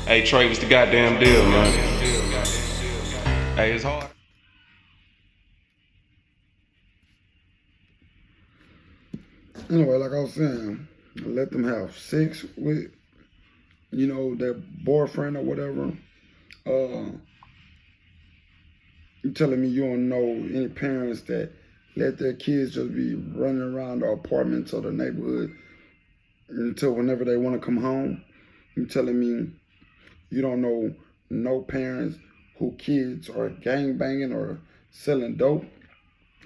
Hey, Trey, what's the goddamn deal, man? Hey, it's hard. Anyway, like I was saying, let them have sex with, their boyfriend or whatever. Uh, you telling me you don't know any parents that let their kids just be running around the apartments or the neighborhood until whenever they want to come home? You telling me you don't know no parents who kids are gang banging or selling dope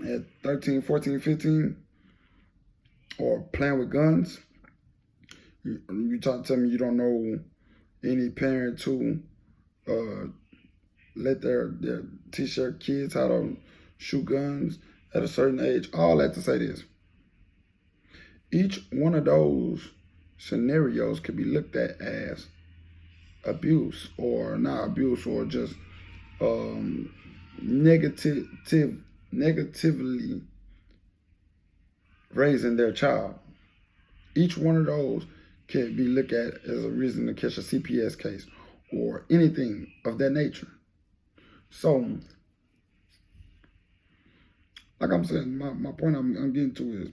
at 13, 14, 15 or playing with guns? You trying to tell me you don't know any parents who uh, let their teach their kids how to shoot guns at a certain age? All that to say this: each one of those scenarios could be looked at as abuse or not abuse or just um, negative negatively raising their child. Each one of those can be looked at as a reason to catch a CPS case or anything of that nature. So, like I'm saying, my point I'm getting to is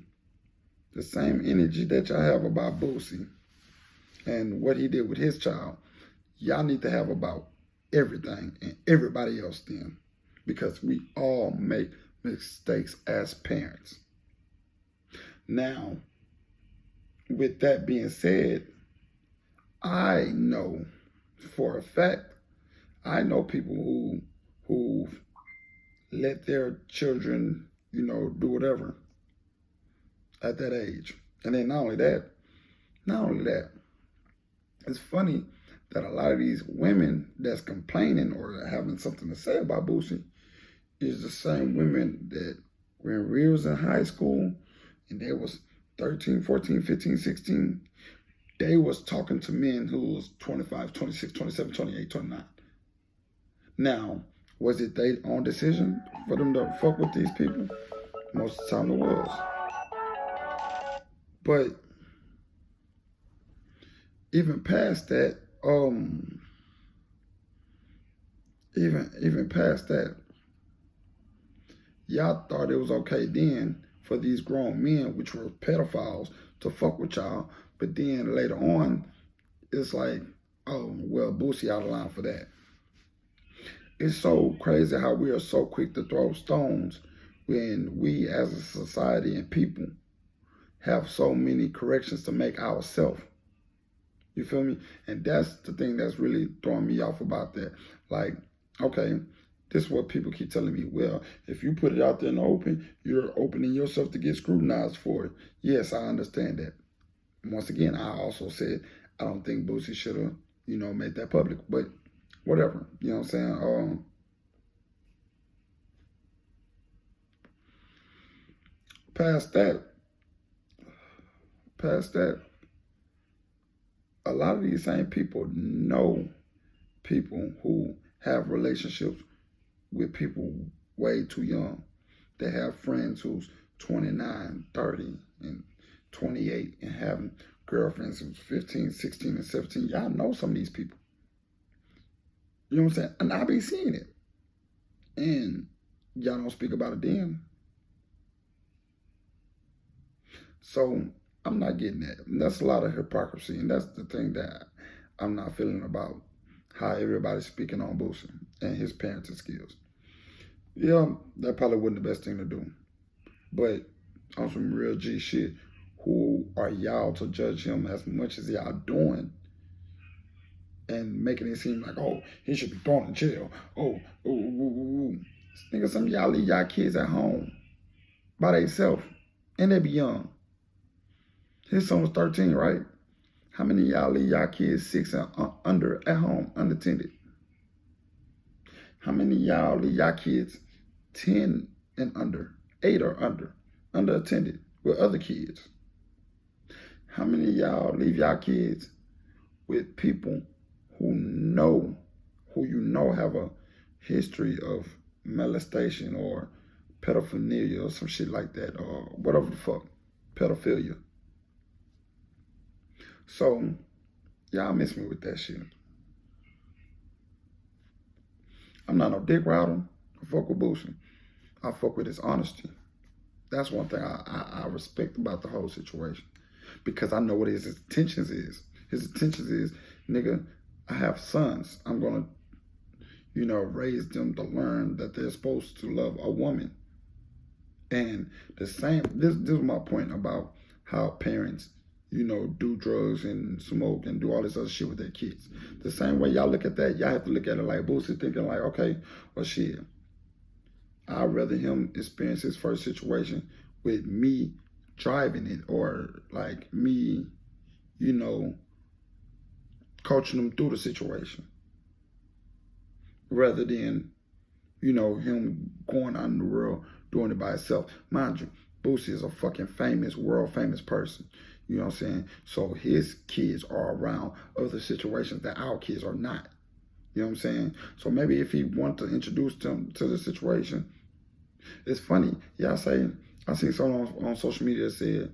the same energy that y'all have about Boosie and what he did with his child, y'all need to have about everything and everybody else then. Because we all make mistakes as parents. Now, with that being said, I know for a fact, I know people who let their children, do whatever at that age. And then not only that, it's funny that a lot of these women that's complaining or having something to say about Boosie is the same women that when we was in high school and they was 13, 14, 15, 16, they was talking to men who was 25, 26, 27, 28, 29. Now, was it their own decision for them to fuck with these people? Most of the time it was. But even past that, even past that, y'all thought it was okay then for these grown men, which were pedophiles, to fuck with y'all. But then later on, it's like, oh, well, Boosie out of line for that. It's so crazy how we are so quick to throw stones when we as a society and people have so many corrections to make ourselves. You feel me? And that's the thing that's really throwing me off about that. Like, okay, this is what people keep telling me. Well, if you put it out there in the open, you're opening yourself to get scrutinized for it. Yes, I understand that. Once again, I also said I don't think Boosie should have, made that public. But whatever. You know what I'm saying? Past that, past that, a lot of these same people know people who have relationships with people way too young. They have friends who's 29, 30, and 28 and having girlfriends who's 15, 16, and 17. Y'all know some of these people. You know what I'm saying? And I be seeing it. And y'all don't speak about it then. So I'm not getting that. And that's a lot of hypocrisy. And that's the thing that I'm not feeling about how everybody's speaking on Boosie and his parenting skills. Yeah, that probably wasn't the best thing to do. But on some real G shit, who are y'all to judge him as much as y'all doing and making it seem like, oh, he should be thrown in jail. Oh, ooh, ooh, ooh, ooh. Nigga, some of y'all leave y'all kids at home by themselves and they be young. His son was 13, right? How many of y'all leave y'all kids 6 and under at home, unattended? How many of y'all leave y'all kids 10 and under, 8 or under, underattended with other kids? How many of y'all leave y'all kids with people who you know have a history of molestation or pedophilia or some shit like that or whatever the fuck, pedophilia? So, y'all miss me with that shit. I'm not no dick router. I fuck with Boosie. I fuck with his honesty. That's one thing I respect about the whole situation. Because I know what his intentions is. His intentions is, nigga, I have sons. I'm gonna, raise them to learn that they're supposed to love a woman. And this is my point about how parents, do drugs and smoke and do all this other shit with their kids. The same way y'all look at that, y'all have to look at it like Boosie, thinking like, okay, well shit, I'd rather him experience his first situation with me driving it, or like me, coaching him through the situation, rather than, him going out in the world doing it by himself. Mind you, Boosie is a fucking famous, world famous person. You know what I'm saying? So his kids are around other situations that our kids are not. You know what I'm saying? So maybe if he wanted to introduce them to the situation, it's funny. I seen someone on social media that said,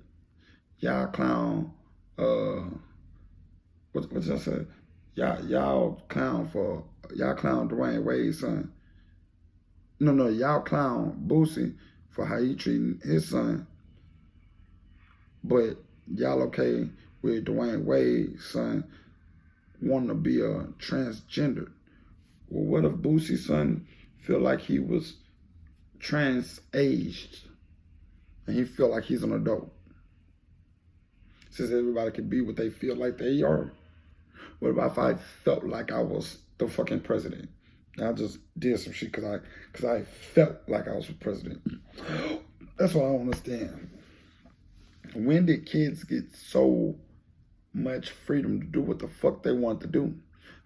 y'all clown, what did I say? Y'all clown Dwayne Wade's son. No, y'all clown Boosie for how he treating his son, but y'all okay with Dwayne Wade's son wanting to be a transgender. Well, what if Boosie's son feel like he was trans-aged and he feel like he's an adult? Since everybody can be what they feel like they are. What about if I felt like I was the fucking president? I just did some shit because I felt like I was the president. That's what I don't understand. When did kids get so much freedom to do what the fuck they want to do?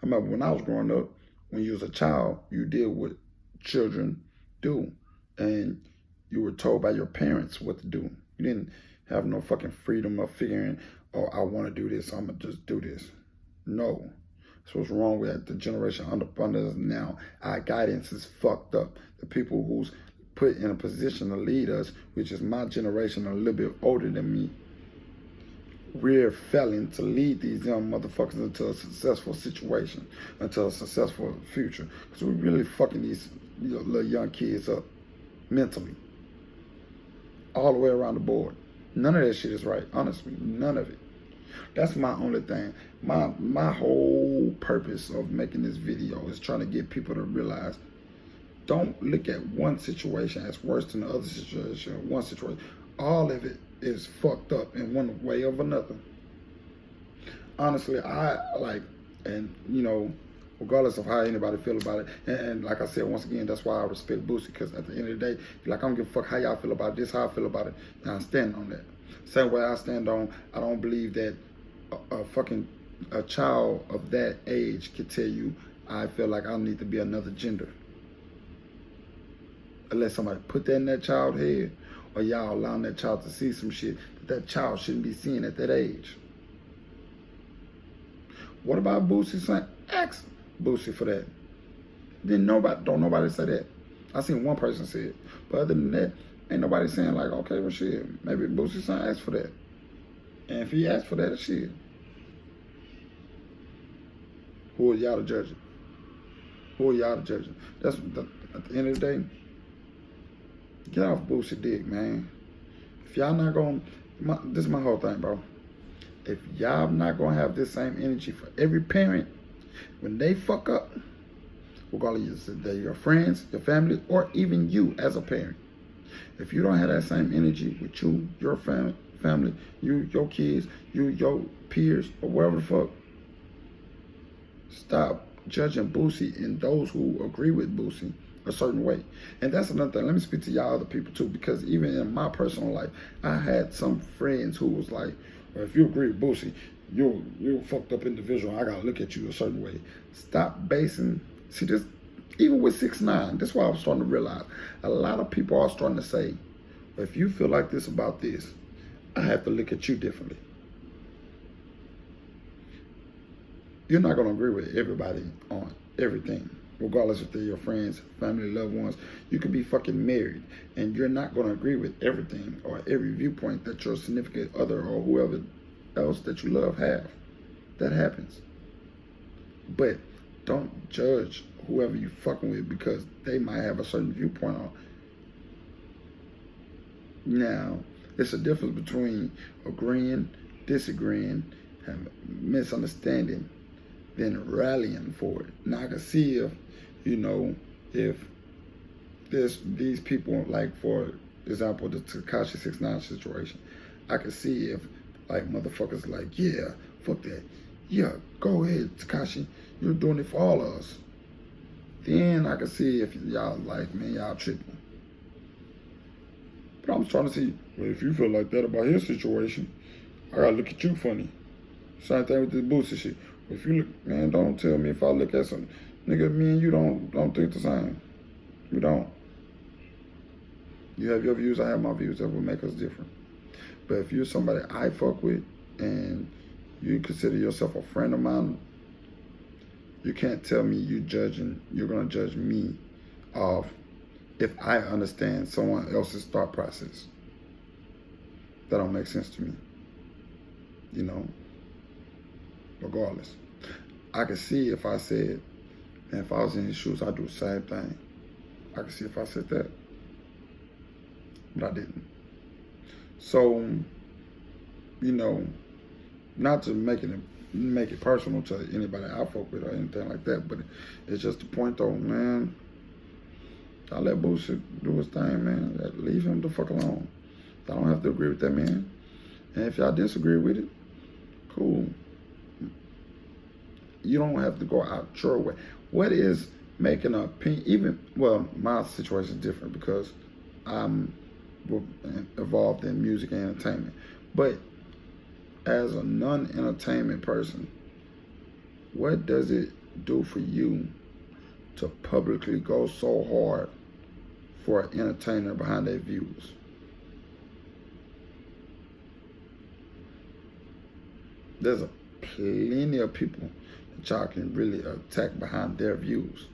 I remember when I was growing up, when you was a child, you did what children do. And you were told by your parents what to do. You didn't have no fucking freedom of figuring, oh, I want to do this, I'm going to just do this. No. That's what's wrong with the generation under us now. Our guidance is fucked up. The people who's put in a position to lead us, which is my generation, a little bit older than me, we're failing to lead these young motherfuckers into a successful situation, into a successful future. Because we're really fucking these little young kids up mentally. All the way around the board. None of that shit is right, honestly. None of it. That's my only thing. My whole purpose of making this video is trying to get people to realize, don't look at one situation as worse than the other situation. One situation, all of it is fucked up in one way or another. Honestly, regardless of how anybody feel about it, and like I said, once again, that's why I respect Boosie, because at the end of the day, I don't give a fuck how y'all feel about this, how I feel about it, and I stand on that. Same way I stand on, I don't believe that a child of that age could tell you, I feel like I need to be another gender. Unless somebody put that in that child's head, or y'all allowing that child to see some shit that child shouldn't be seeing at that age. What about Boosie saying, ask Boosie for that? Don't nobody say that. I seen one person say it. But other than that, ain't nobody saying like, okay, well shit, maybe Boosie's son asked for that. And if he asked for that, shit, who are y'all to judge it? Who are y'all to judge it? At the end of the day, get off Boosie dick, man. If y'all not going, this is my whole thing, bro. If y'all not going to have this same energy for every parent, when they fuck up, regardless if they're your friends, your family, or even you as a parent, if you don't have that same energy with you, your family, you, your kids, you, your peers, or whatever the fuck, stop judging Boosie and those who agree with Boosie a certain way. And that's another thing. Let me speak to y'all other people too, because even in my personal life, I had some friends who was like, well, if you agree with Boosie, you're a fucked up individual. I gotta look at you a certain way. Stop basing. See this, even with 6ix9ine, that's why I'm starting to realize a lot of people are starting to say, if you feel like this about this, I have to look at you differently. You're not gonna agree with everybody on everything, regardless if they're your friends, family, loved ones. You could be fucking married, and you're not gonna agree with everything or every viewpoint that your significant other or whoever else that you love have. That happens. But don't judge whoever you fucking with because they might have a certain viewpoint on. Now, it's a difference between agreeing, disagreeing, having misunderstanding, than rallying for it. Now, I can see if, if these people, like for example, the Tekashi 6ix9ine situation, I can see if like motherfuckers like, yeah, fuck that. Yeah, go ahead, Tekashi. You're doing it for all of us. Then I can see if y'all like, man, y'all tripping. But I'm trying to see, well, if you feel like that about his situation, I gotta look at you funny. Same thing with this Boosie shit. If you look, man, don't tell me if I look at some nigga, me and you don't think the same. We don't. You have your views, I have my views. That will make us different. But if you're somebody I fuck with and you consider yourself a friend of mine, you can't tell me you're gonna judge me off if I understand someone else's thought process. That don't make sense to me. Regardless. I could see if I said, and if I was in his shoes, I'd do the same thing. I could see if I said that. But I didn't. So, not to make it personal to anybody I fuck with or anything like that, but it's just the point though, man. I let Boosie do his thing, man. Leave him the fuck alone. I don't have to agree with that man. And if y'all disagree with it, cool. You don't have to go out your way. What is making an opinion? My situation is different because I'm involved in music and entertainment. But as a non-entertainment person, what does it do for you to publicly go so hard for an entertainer behind their views? There's plenty of people that y'all can really attack behind their views.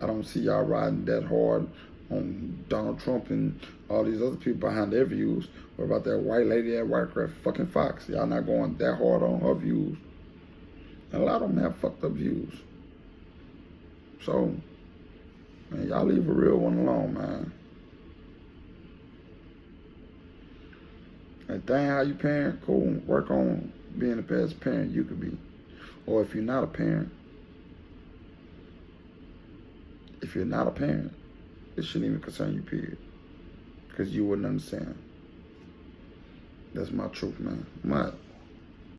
I don't see y'all riding that hard on Donald Trump and all these other people behind their views. What about that white lady at Whitecraft fucking Fox? Y'all not going that hard on her views. And a lot of them have fucked up views. So, man, y'all leave a real one alone, man. And thing how you parent, cool. Work on being the best parent you could be. Or if you're not a parent, it shouldn't even concern you, period. Because you wouldn't understand. That's my truth, man.